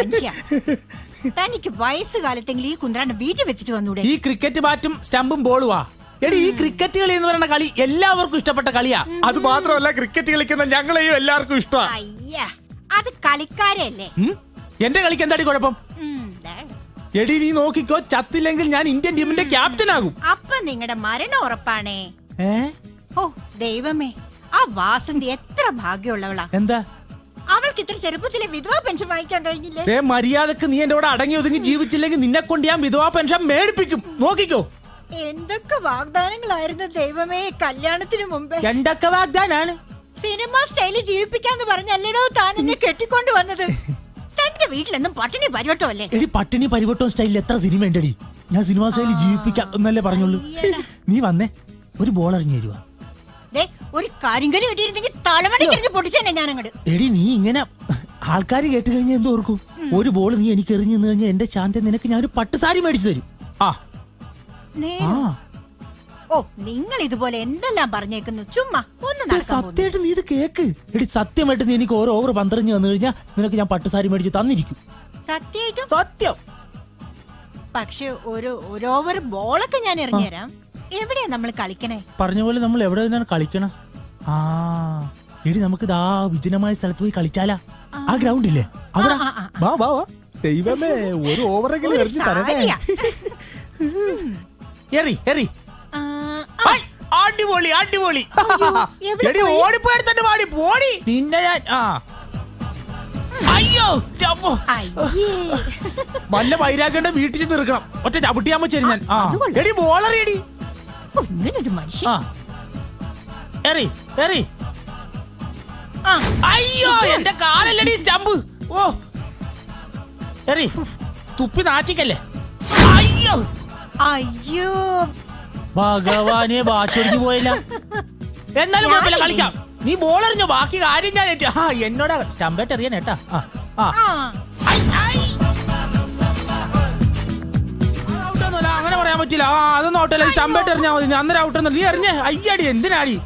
മനുഷ്യ. തനിക്ക് വയസ്സുകാലത്തെങ്കിലും ഈ കുന്ത്രാണ്ട് വീട്ടിൽ വെച്ചിട്ട് വന്നൂടെ? ഈ ക്രിക്കറ്റ് ബാറ്റും സ്റ്റമ്പും ബോളുവാ. എടി, ഈ ക്രിക്കറ്റ് കളി എന്ന് പറയുന്ന കളി എല്ലാവർക്കും ഇഷ്ടപ്പെട്ട കളിയാ. അത് മാത്രമല്ല, ക്രിക്കറ്റ് കളിക്കുന്ന ഞങ്ങളെയും എല്ലാവർക്കും ഇഷ്ടമാണ്. അയ്യ, അത് കളിക്കാരല്ലേ. എന്റെ കളിക്ക് എന്താടി കുഴപ്പം? എടി, നീ നോക്കിക്കോ, ചത്തില്ലെങ്കിൽ ഞാൻ ഇന്ത്യൻ ടീമിന്റെ ക്യാപ്റ്റൻ ആകും. അപ്പൊ നിങ്ങളുടെ മരണം ഉറപ്പാണേ. ഓ ദൈവമേ, ആ വാസന്തി എത്ര ഭാഗ്യമുള്ളവളാ. എന്താ അവൾക്ക് ഇത്ര ചെറുപ്പത്തിലെ വിധവാ പെൻഷൻ വാങ്ങിക്കാൻ കഴിഞ്ഞില്ലേ? മര്യാദക്ക് നീ എന്റെ കൂടെ അടങ്ങി ഒതുങ്ങി ജീവിച്ചില്ലെങ്കിൽ നിന്നെ കൊണ്ട് ഞാൻ വിധവാ പെൻഷൻ മേടിപ്പിക്കും. നോക്കിക്കോ. എന്തൊക്കെ വാഗ്ദാനങ്ങളായിരുന്നു ദൈവമേ കല്യാണത്തിന് മുമ്പേ. എന്തൊക്കെ വാഗ്ദാനാണ്? സിനിമ സ്റ്റൈലിൽ ജീവിപ്പിക്കാന്ന് പറഞ്ഞല്ലടോ താൻ എന്നെ കെട്ടിക്കൊണ്ട് വന്നത്. തന്റെ വീട്ടിലെന്നും പട്ടിണി പരിവട്ടോ അല്ലേ? എടി, പട്ടിണി പരിവട്ടോ സ്റ്റൈലിൽ എത്ര സിനിമ ഉണ്ടടി. ഞാൻ സിനിമ സ്റ്റൈലിൽ ജീവിപ്പിക്കാം എന്നല്ലേ പറഞ്ഞുള്ളൂ. നീ വന്നേ, ഒരു ബോൾ എറിഞ്ഞു തരുവാ. ഒരു കരിങ്കല് കിട്ടിയിരുന്നെങ്കിൽ തലമണിക്കെറിഞ്ഞ് പൊട്ടിച്ചെന്നെ ഞാൻ അങ്ങോട്ട്. എടി, നീ ഇങ്ങനെ ആൾക്കാർ കേട്ട് കഴിഞ്ഞാൽ എന്തോ ഓർക്കും? ഒരു ബോൾ നീ എനിക്ക് എറിഞ്ഞു കഴിഞ്ഞാൽ എന്റെ ശാന്തി നിനക്ക് ഞാൻ ഒരു പട്ടുസാരി മേടിച്ചു തരും. ഓ, നിങ്ങൾ ഇതുപോലെ എന്തെല്ലാം പറഞ്ഞേക്കുന്നു. ചുമ്മാ ഒന്ന് സത്യമായിട്ട് നീ ഇത് കേക്ക്. എടി, സത്യമായിട്ട് നീ എനിക്ക് ഓരോ ഓവർ 12 വന്നു കഴിഞ്ഞാൽ നിനക്ക് ഞാൻ പട്ടുസാരി മേടിച്ച് തന്നിരിക്കും. സത്യമായിട്ടും? സത്യം. പക്ഷെ ഒരു ഓവർ ബോളൊക്കെ ഞാൻ എറിഞ്ഞുതരാം. എവിടെയാ നമ്മൾ കളിക്കണേ? പറഞ്ഞ പോലെ നമ്മൾ എവിടെ നിന്നാണ് കളിക്കണം? എടി, നമുക്ക് ആ വിജനമായ സ്ഥലത്ത് പോയി കളിച്ചാലാ? ആ ഗ്രൗണ്ട് ഇല്ലേ അവിടെ? വാ വാ വാ. ദൈവമേ, ഒരു ഓവറെങ്കിലും എറിഞ്ഞു തരണേ. എറി എറി. അടിപൊളി അടിപൊളി. എടി, ഓടിപ്പോയി തന്നെ പാടി പോടി നിന്നെ ഞാൻ. അയ്യോ, വല്ല വൈരാഗ്യണ്ട വീട്ടിൽ ചെന്ന് ഇറക്കണം. ഒറ്റ ചവിട്ടിയാമ്പോ ശരി ഞാൻ. എടി, ബോളറിയടി. ഇങ്ങനൊരു മനുഷ്യൻ. എറി എറി. അയ്യോ, എന്റെ കാലല്ലടി സ്റ്റമ്പ്. ഓ, എറി. തുപ്പി നാറ്റിക്കല്ലേ. അയ്യോ അയ്യോ, ഭഗവാനെ, ബാറ്റൊടിഞ്ഞു പോയില്ല. എന്നാലും കുഴപ്പമില്ല, കളിക്കാം. നീ ബോൾ എറിഞ്ഞോ, ബാക്കി കാര്യം ഞാൻ ഏറ്റു. എന്നോട് സ്റ്റമ്പേറ്റ് എറിയാൻ കേട്ടാ. ഔട്ടൊന്നുമല്ല, അങ്ങനെ പറയാൻ പറ്റില്ല. അതൊന്നും ഔട്ടല്ല, സ്റ്റമ്പേറ്റ് എറിഞ്ഞാൽ മതി. അന്നേരം ഔട്ടൊന്നും. നീ എറിഞ്ഞേ. അയ്യടി, എന്തിനാടി?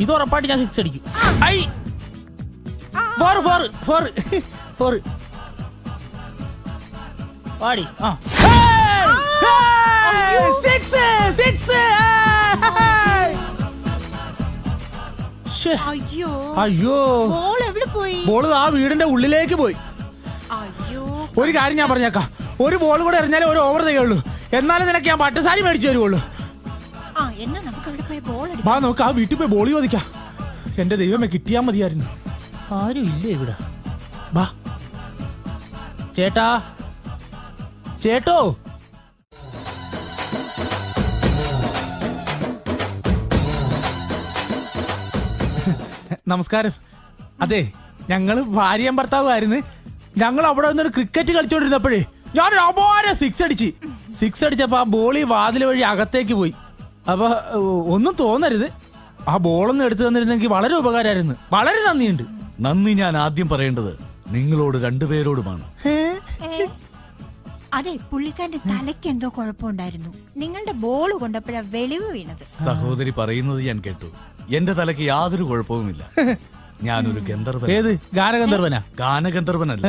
ഇത് ഉറപ്പായിട്ട് ഞാൻ 6 അടിക്കും. ഐ 4 പാടി. അയ്യോ, ബോള് ആ വീടിന്റെ ഉള്ളിലേക്ക് പോയി. ഒരു കാര്യം ഞാൻ പറഞ്ഞേക്കാം, ഒരു ബോൾ കൂടെ എറിഞ്ഞാലേ ഒരു ഓവർ തയ്യുള്ളൂ. എന്നാലും നിനക്ക് ഞാൻ പട്ടുസാരി മേടിച്ചു തരുള്ളൂ. വാ, നമുക്ക് ആ വീട്ടിൽ പോയി ബോൾ ചോദിക്കാം. എന്റെ ദൈവമേ, കിട്ടിയാ മതിയായിരുന്നു. ആരും ഇല്ലേ ഇവിടെ? വാ ചേട്ടാ. ചേട്ടോ, നമസ്കാരം. അതെ, ഞങ്ങള് ഭാര്യയും ഭർത്താവുമായിരുന്നു. ഞങ്ങൾ അവിടെ നിന്നൊരു ക്രിക്കറ്റ് കളിച്ചോണ്ടിരുന്നപ്പോഴേ ഞാനൊരു അപാര 6 അടിച്ച്. 6 അടിച്ചപ്പോ ആ ബോളി വാതിൽ വഴി അകത്തേക്ക് പോയി. അപ്പൊ ഒന്നും തോന്നരുത്, ആ ബോളൊന്നും എടുത്തു തന്നിരുന്നെങ്കിൽ വളരെ ഉപകാരമായിരുന്നു. വളരെ നന്ദിയുണ്ട്. നന്ദി ഞാൻ ആദ്യം പറയേണ്ടത് നിങ്ങളോട് രണ്ടുപേരോടുമാണ്. അതെ, പുള്ളിക്കാരന്റെ തലയ്ക്ക് എന്തോ കുഴപ്പമുണ്ടായിരുന്നു. നിങ്ങളുടെ ബോൾ കൊണ്ടപ്പോഴാ വെളിവ് വീണത്. സഹോദരി പറയുന്നത് ഞാൻ കേട്ടു. എന്റെ തലയ്ക്ക് യാതൊരു കുഴപ്പവുമില്ല. ഞാനൊരു ഗന്ധർവൻ. ഏത് ഗാനഗന്ധർവനാ? ഗാനഗന്ധർവനല്ല,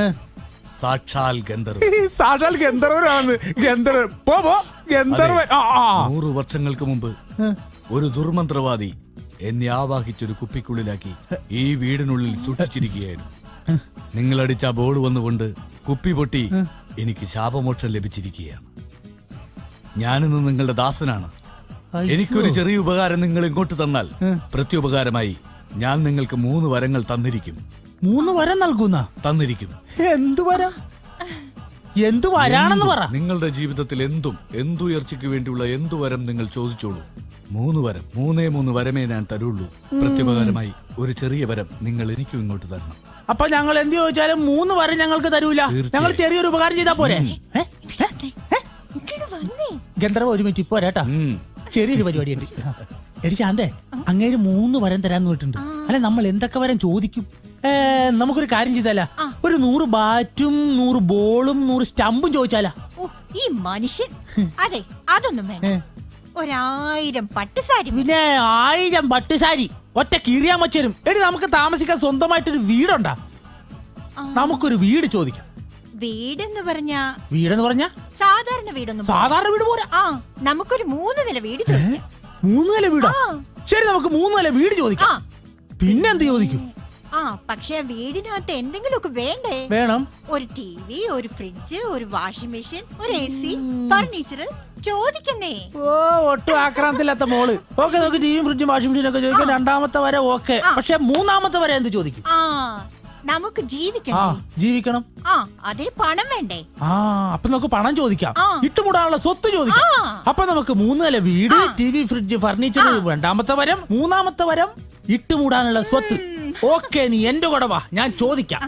സാക്ഷാൽ ഗന്ധർവൻ. സാക്ഷാൽ ഗന്ധർവനാണ്. ഗന്ധർവൻ 100 വർഷങ്ങൾക്ക് മുമ്പ് ഒരു ദുർമന്ത്രവാദി എന്നെ ആവാഹിച്ചൊരു കുപ്പിക്കുള്ളിലാക്കി ഈ വീടിനുള്ളിൽ സൂക്ഷിച്ചിരിക്കുകയായിരുന്നു. നിങ്ങളടിച്ച ബോൾ വന്നുകൊണ്ട് കുപ്പി പൊട്ടി എനിക്ക് ശാപമോക്ഷം ലഭിച്ചിരിക്കുകയാണ്. ഞാനിന്ന് നിങ്ങളുടെ ദാസനാണ്. എനിക്കൊരു ചെറിയ ഉപകാരം നിങ്ങൾ ഇങ്ങോട്ട് തന്നാൽ പ്രത്യുപകാരമായി ഞാൻ നിങ്ങൾക്ക് 3 വരങ്ങൾ തന്നിരിക്കും. 3 വരം നൽകുന്ന? തന്നിരിക്കും. എന്തു വരം? എന്തു വരാണെന്ന് പറ. നിങ്ങളുടെ ജീവിതത്തിൽ എന്തുയർച്ചയ്ക്ക് വേണ്ടിയുള്ള എന്തു വരം നിങ്ങൾ ചോദിച്ചോളൂ. 3 വരം, 3 വരമേ ഞാൻ തരുള്ളൂ. പ്രത്യുപകാരമായി ഒരു ചെറിയ വരം നിങ്ങൾ എനിക്കും ഇങ്ങോട്ട് തരണം. അപ്പൊ ഞങ്ങൾ എന്ത് ചോദിച്ചാലും 3 വരം ഞങ്ങൾക്ക് തരൂല. ഞങ്ങൾ ചെറിയൊരു ഉപകാരം ചെയ്താ പോരെ? ഗന്ധർവ ഒരു മിനിറ്റ് ഇപ്പൊ വരാട്ടാ. ചെറിയൊരു പരിപാടി ഉണ്ട്. എടി ശാന്തേ, അങ്ങേര് 3 വരം തരാന്ന് പറഞ്ഞിട്ടുണ്ട്. അല്ലെ, നമ്മൾ എന്തൊക്കെ വരം ചോദിക്കും? നമുക്കൊരു കാര്യം ചെയ്താലാ, ഒരു 100 ബാറ്റും 100 ബോളും 100 സ്റ്റമ്പും ചോദിച്ചാലാ? ഈ മനുഷ്യൻ. അതെ, അതൊന്നും വേണ്ട. 1000 പട്ടുസാരി. പിന്നെ 1000 പട്ടുസാരി ഒറ്റ കീറിയാൻ വച്ചരും. എടി, നമുക്ക് താമസിക്കാൻ സ്വന്തമായിട്ടൊരു വീടുണ്ടാ? നമുക്കൊരു വീട് ചോദിക്കാം. വീടെന്ന് പറഞ്ഞ വീടെന്ന് പറഞ്ഞ സാധാരണ വീടൊന്നും സാധാരണ വീട് പോരാ. ആ നമുക്കൊരു 3 നില വീട് ചോദിക്കാം. 3 നില വീടാ? ശരി, നമുക്ക് 3 നില വീട് ചോദിക്കാം. പിന്നെന്ത് ചോദിക്കും? പക്ഷെ വീടിനകത്ത് എന്തെങ്കിലുമൊക്കെ വേണ്ടേ? വേണം. ഒരു ടിവി, ഒരു ഫ്രിഡ്ജ്, ഒരു വാഷിംഗ് മെഷീൻ, ഒരു AC, ഫർണിച്ചർ ചോദിക്കുന്നേ. ഓ, ഒട്ടും ആക്രാന്തമില്ലാത്ത മോള്. ഓക്കെ, നമുക്ക് ടിവിയും ഫ്രിഡ്ജും വാഷിംഗ് മെഷീനും ഒക്കെ ചോദിക്കാം. 2ാമത്തെ വരെ ഓക്കെ. പക്ഷെ 3ാമത്തെ വരെ എന്ത് ചോദിക്കും? നമുക്ക് ആ, ജീവിക്കണ്ടേ? ജീവിക്കണം. അതിന് പണം വേണ്ടേ? അപ്പൊ നമുക്ക് പണം ചോദിക്കാം. ഇട്ടുകൂടാനുള്ള സ്വത്ത് ചോദിക്കാം. അപ്പൊ നമുക്ക് 3 നില വീട്, ടിവി, ഫ്രിഡ്ജ്, ഫർണിച്ചർ 2ാമത്തെ വരം. 3ാമത്തെ വരം ഇട്ടുമൂടാനുള്ള സ്വത്ത്. ഓക്കെ, നീ എന്റെ കൂടെ വാ, ഞാൻ ചോദിക്കാം.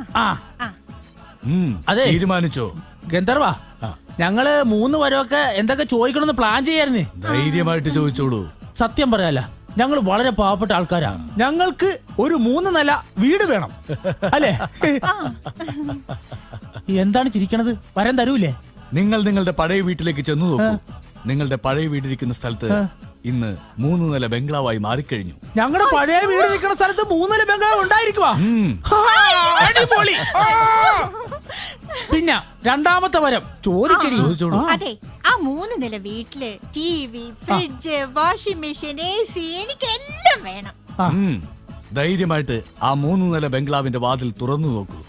അതെ, തീരുമാനിച്ചോ ഗന്ധർവാ? ഞങ്ങള് 3 വരമൊക്കെ എന്തൊക്കെ ചോദിക്കണമെന്ന് പ്ലാൻ ചെയ്യായിരുന്നേ. ധൈര്യമായിട്ട് ചോദിച്ചോളൂ. സത്യം പറയാല, ഞങ്ങൾ വളരെ പാവപ്പെട്ട ആൾക്കാരാ. ഞങ്ങൾക്ക് ഒരു 3 നില വീട് വേണം, അല്ലേ? എന്താണ് ചിരിക്കണത്? വരം തരൂലേ? നിങ്ങൾ നിങ്ങളുടെ പഴയ വീട്ടിലേക്ക് ചെന്നു നോക്കൂ. നിങ്ങളുടെ പഴയ വീടിരിക്കുന്ന സ്ഥലത്ത് ഇന്ന് 3 നില ബംഗ്ലാവായി മാറിക്കഴിഞ്ഞു. ഞങ്ങളുടെ പഴയ വീട് നിൽക്കുന്ന സ്ഥലത്ത് 3 നില ബംഗ്ലാവ് ഉണ്ടായിരിക്കുവാ? അടിപൊളി. പിന്നെ 2ാമത്തെ വരം ചോദിക്കണി. അതെ, ആ 3 നില വീട്ടില് TV, fridge, washing machine, AC എനിക്ക് എല്ലാം വേണം. ധൈര്യമായിട്ട് ആ 3 നില ബംഗ്ലാവിന്റെ വാതിൽ തുറന്നു നോക്കൂ.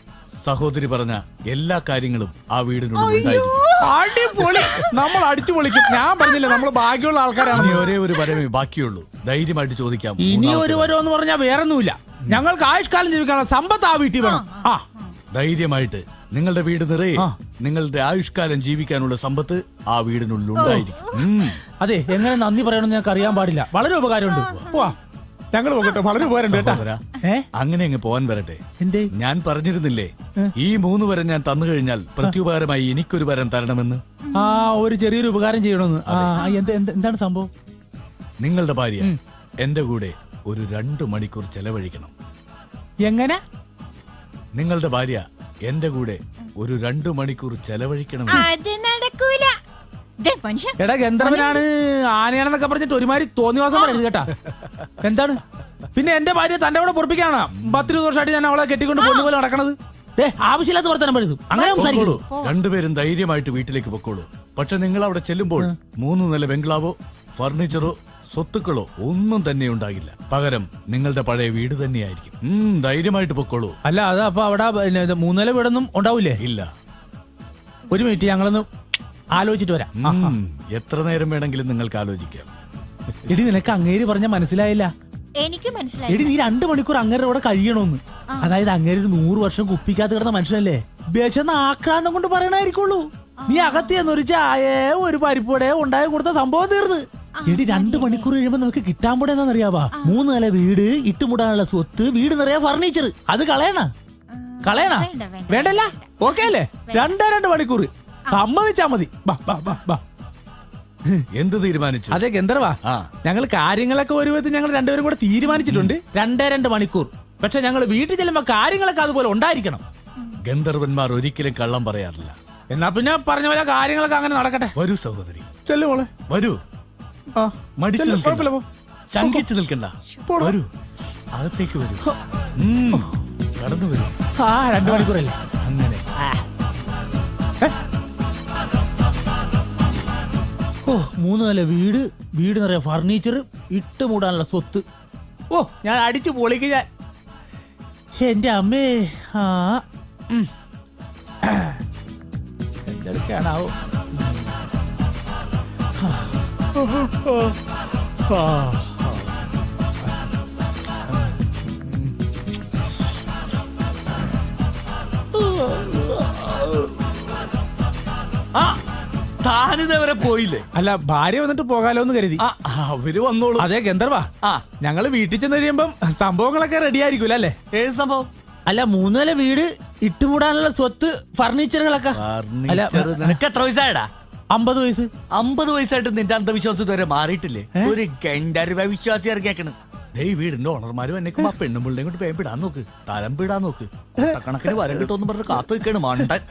സഹോദരി പറഞ്ഞ എല്ലാ കാര്യങ്ങളും ആ വീടിനുള്ളിൽ ഉണ്ടായിരിക്കും. അടിപൊളി, നമ്മൾ അടിച്ചു പൊളിക്കും. ഞാൻ പറഞ്ഞില്ലേ, നമ്മൾ ഭാഗ്യമുള്ള ആൾക്കാരാണ്. ഇനി ഒരേ ഒരു വരമേ ബാക്കിയുള്ളൂ. ധൈര്യമായിട്ട് ചോദിക്കാം. ഇനി ഒരു വരം എന്ന് പറഞ്ഞാൽ വേറൊന്നുമില്ല. ഞങ്ങൾക്ക് ആയുഷ്കാലം ജീവിക്കാനുള്ള സമ്പത്ത് ആ വീട്ടിൽ വേണം. ധൈര്യമായിട്ട് നിങ്ങളുടെ വീട് നിറയെ നിങ്ങളുടെ ആയുഷ്കാലം ജീവിക്കാനുള്ള സമ്പത്ത് ആ വീടിനുള്ളിൽ ഉണ്ടായിരിക്കും. അതെ, എങ്ങനെ നന്ദി പറയണമെന്ന് ഞങ്ങൾക്ക് അറിയാൻ പാടില്ല. വളരെ ഉപകാരമുണ്ട്. പോവാ, ഞങ്ങൾ പോകട്ടെ. വളരെ ഉപകാരമുണ്ട്. അങ്ങനെ അങ്ങ് പോവാൻ വരട്ടെ. എന്തേ? ഞാൻ പറഞ്ഞിരുന്നില്ലേ, ഈ 3 വരം ഞാൻ തന്നു കഴിഞ്ഞാൽ പ്രത്യുപകാരമായി എനിക്കൊരു വരം തരണമെന്ന്. ഒരു ചെറിയൊരു ഉപകാരം ചെയ്യണമെന്ന്. എന്താണ് സംഭവം? നിങ്ങളുടെ ഭാര്യ എന്റെ കൂടെ ഒരു 2 മണിക്കൂർ ചെലവഴിക്കണം. എങ്ങനെ? നിങ്ങളുടെ ഭാര്യ എന്റെ കൂടെ ഒരു 2 മണിക്കൂർ ചെലവഴിക്കണം. അത് നടക്കൂല. എടാ, ഗന്ധർവനാണ് ആനയാണെന്നൊക്കെ പറഞ്ഞിട്ട് ഒരുമാതിരി തോന്നിവാസം പറയരുത് കേട്ടാ. എന്താണ്? പിന്നെ എന്റെ ഭാര്യ തന്റെ കൂടെ പൊറപ്പിക്കാണോ? 10-20 വർഷമായിട്ട് ഞാൻ അവളെ കെട്ടിക്കൊണ്ട് പൊന്നുപോലെ നടക്കണത്. ആവശ്യമില്ലാത്ത വർത്തനം പറയരുത്. അങ്ങനെ സംസാരിക്കൂ. 2 പേരും ധൈര്യമായിട്ട് വീട്ടിലേക്ക് പൊക്കോളൂ. പക്ഷെ നിങ്ങൾ അവിടെ ചെല്ലുമ്പോൾ 3 നില ബംഗ്ലാവോ ഫർണിച്ചറോ സ്വത്തുക്കളോ ഒന്നും തന്നെ ഉണ്ടാകില്ല. പകരം നിങ്ങളുടെ പഴയ വീട് തന്നെയായിരിക്കും. ധൈര്യമായിട്ട് പൊക്കോളൂ. അല്ല, അത് അപ്പൊ അവിടെ 3 നില വീടൊന്നും ഉണ്ടാവൂലേ? ഇല്ല. ഒരു മിനിറ്റ്, ഞങ്ങളൊന്ന് ആലോചിച്ചിട്ട് വരാം. എത്ര നേരം വേണമെങ്കിലും നിങ്ങൾക്ക് ആലോചിക്കാം. എടി, നിനക്ക് അങ്ങേര് പറഞ്ഞ മനസ്സിലായില്ല? എനിക്ക് മനസ്സിലായി. എടി, നീ 2 മണിക്കൂർ അങ്ങേരുടെ കൂടെ കഴിയണോന്ന്. അതായത് അങ്ങേര് 100 വർഷം കുപ്പിക്കാത്ത കിടന്ന മനുഷ്യനല്ലേ? വിശന്ന ആക്രാന്തം കൊണ്ട് പറയണായിരിക്കുള്ളൂ. നീ അകത്തിയെന്ന് ഒരു ചായ, ഒരു പരിപ്പോടെ ഉണ്ടായി കൊടുത്ത സംഭവം തീർന്ന്. എടി, 2 മണിക്കൂർ കഴിയുമ്പോ നമുക്ക് കിട്ടാൻ പോടെ എന്താണെന്നറിയാവാ? 3 നില വീട്, ഇട്ടുമുടാനുള്ള സ്വത്ത്, വീട് നിറയെ ഫർണിച്ചർ. അത് കളയണ വേണ്ടല്ല? ഓക്കെ അല്ലേ? 2 മണിക്കൂർ സമ്മതിച്ചാ മതി. എന്ത് തീരുമാനിച്ചു? അതെ ഗന്ധർവാ, ഞങ്ങൾ കാര്യങ്ങളൊക്കെ ഒരു വിധത്തിൽ ഞങ്ങൾ 2 പേരും കൂടെ തീരുമാനിച്ചിട്ടുണ്ട്. 2 മണിക്കൂർ. പക്ഷെ ഞങ്ങൾ വീട്ടിൽ ചെല്ലുമ്പോ കാര്യങ്ങളൊക്കെ അതുപോലെ ഉണ്ടായിരിക്കണം. ഗന്ധർവന്മാർ ഒരിക്കലും കള്ളം പറയാറില്ല. എന്നാ പിന്നെ പറഞ്ഞ പോലെ കാര്യങ്ങളൊക്കെ അങ്ങനെ നടക്കട്ടെ. വരൂ സഹോദരി, ചെല്ലു മോളെ. വരൂ. മടിച്ചു കുഴപ്പമില്ല, ശങ്കിച്ചു നിൽക്കണ്ട. വരൂ, അകത്തേക്ക് വരൂ. കടന്നു വരൂ. 2 മണിക്കൂറല്ലേ? അങ്ങനെ. ഓ, 3 നില വീട്, വീട് നിറയെ ഫർണിച്ചർ, ഇട്ടുമൂടാനുള്ള സ്വത്ത്. ഓ, ഞാൻ അടിച്ചു പൊളിക്ക് ഞാൻ. എന്റെ അമ്മേ. എന്തെടുക്കാണാവോ? താനിതവരെ പോയില്ലേ? അല്ല, ഭാര്യ വന്നിട്ട് പോകാലോ എന്ന് കരുതി. അവര് വന്നോളൂ. അതെ ഗന്ധർവാ, ഞങ്ങള് വീട്ടിൽ ചെന്ന് കഴിയുമ്പം സംഭവങ്ങളൊക്കെ റെഡി ആയിരിക്കൂല അല്ലേ? ഏത് സംഭവം? അല്ല, 3 നില വീട്, ഇട്ടുമൂടാനുള്ള സ്വത്ത്, ഫർണിച്ചറുകളൊക്കെ. നിനക്ക് എത്ര വയസ്സായടാ? 50 വയസ്സ്. 50 വയസ്സായിട്ട് നിന്റെ അന്ധവിശ്വാസം ഇതുവരെ മാറിയിട്ടില്ലേ? ഒരു ഗണ്ടരുവ വിശ്വാസി ഇറങ്ങിയേക്കണ്. ഈ വീടിന്റെ ഓണർമാരും എന്നെ പെണ്ണുമ്പിള്ളേം കൊണ്ട് പേപ്പിടാൻ നോക്ക്, തലം പിടാൻ നോക്ക്. കണക്കിന് വരം കിട്ടുമെന്ന് പറഞ്ഞ് കാത്തു നിൽക്കാണ് മണ്ടൻ.